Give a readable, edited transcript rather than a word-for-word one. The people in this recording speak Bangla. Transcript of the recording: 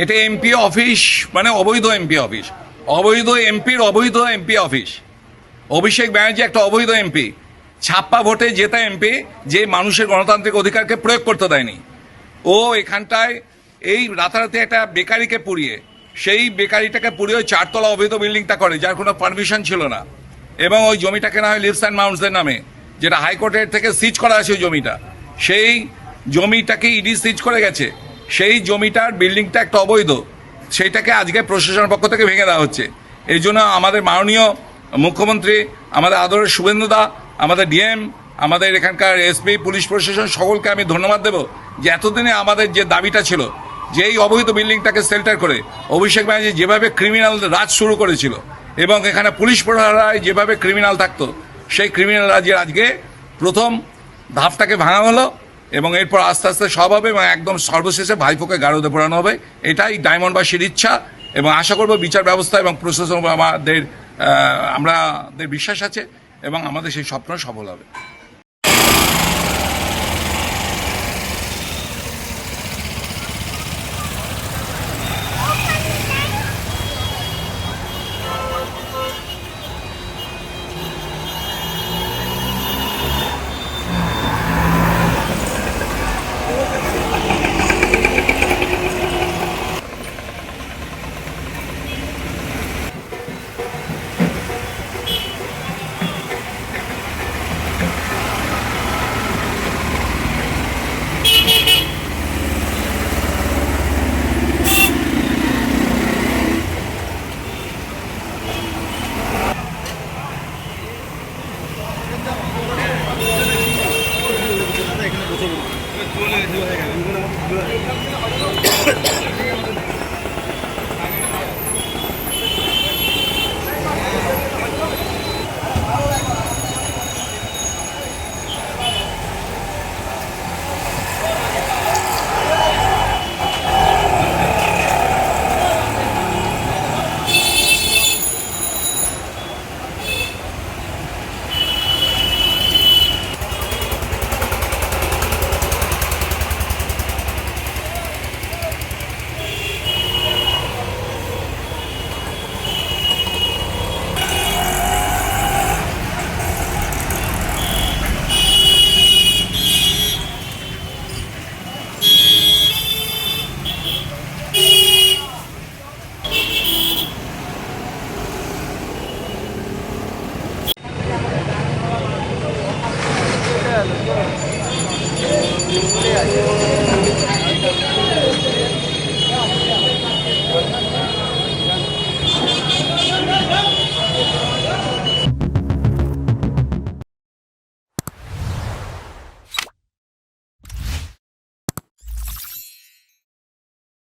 এটা এমপি অফিস, মানে অবৈধ এমপি অফিস, অবৈধ এমপির অবৈধ এমপি অফিস। অভিষেক ব্যানার্জি একটা অবৈধ এমপি, ছাপ্পা ভোটে জেতা এমপি, যে মানুষের গণতান্ত্রিক অধিকারকে প্রয়োগ করতে দেয়নি। ও এখানটায় এই রাতারাতি একটা বেকারিকে পুড়িয়ে, সেই বেকারিটাকে পুড়িয়ে ওই 4 তলা অবৈধ বিল্ডিংটা করে, যার কোনো পারমিশন ছিল না, এবং ওই জমিটা কেনা হয় লিভস অ্যান্ড মাউন্টসদের নামে, যেটা হাইকোর্টের থেকে সিজ করা আছে। ওই জমিটা, সেই জমিটাকে ইডি সিজ করে গেছে। সেই জমিটার বিল্ডিংটা একটা অবৈধ, সেইটাকে আজকে প্রশাসনের পক্ষ থেকে ভেঙে দেওয়া হচ্ছে। এই জন্য আমাদের মাননীয় মুখ্যমন্ত্রী, আমাদের আদরের শুভেন্দুদা, আমাদের ডিএম, আমাদের এখানকার এসপি, পুলিশ প্রশাসন, সকলকে আমি ধন্যবাদ দেব যে এতদিনে আমাদের যে দাবিটা ছিল, যে এই অবৈধ বিল্ডিংটাকে শেল্টার করে অভিষেক ব্যানার্জি যেভাবে ক্রিমিনাল রাজ শুরু করেছিল, এবং এখানে পুলিশ প্রহরায় যেভাবে ক্রিমিনাল থাকতো, সেই ক্রিমিনাল রাজের আজকে প্রথম ধাপটাকে ভাঙা হলো, এবং এরপর আস্তে আস্তে সব হবে, এবং একদম সর্বশেষে ভাইপোকে গারদে পোড়ানো হবে। এটাই ডায়মন্ডবাসীর ইচ্ছা, এবং আশা করব বিচার ব্যবস্থা এবং প্রশাসন আমাদের বিশ্বাস আছে, এবং আমাদের সেই স্বপ্ন সফল হবে।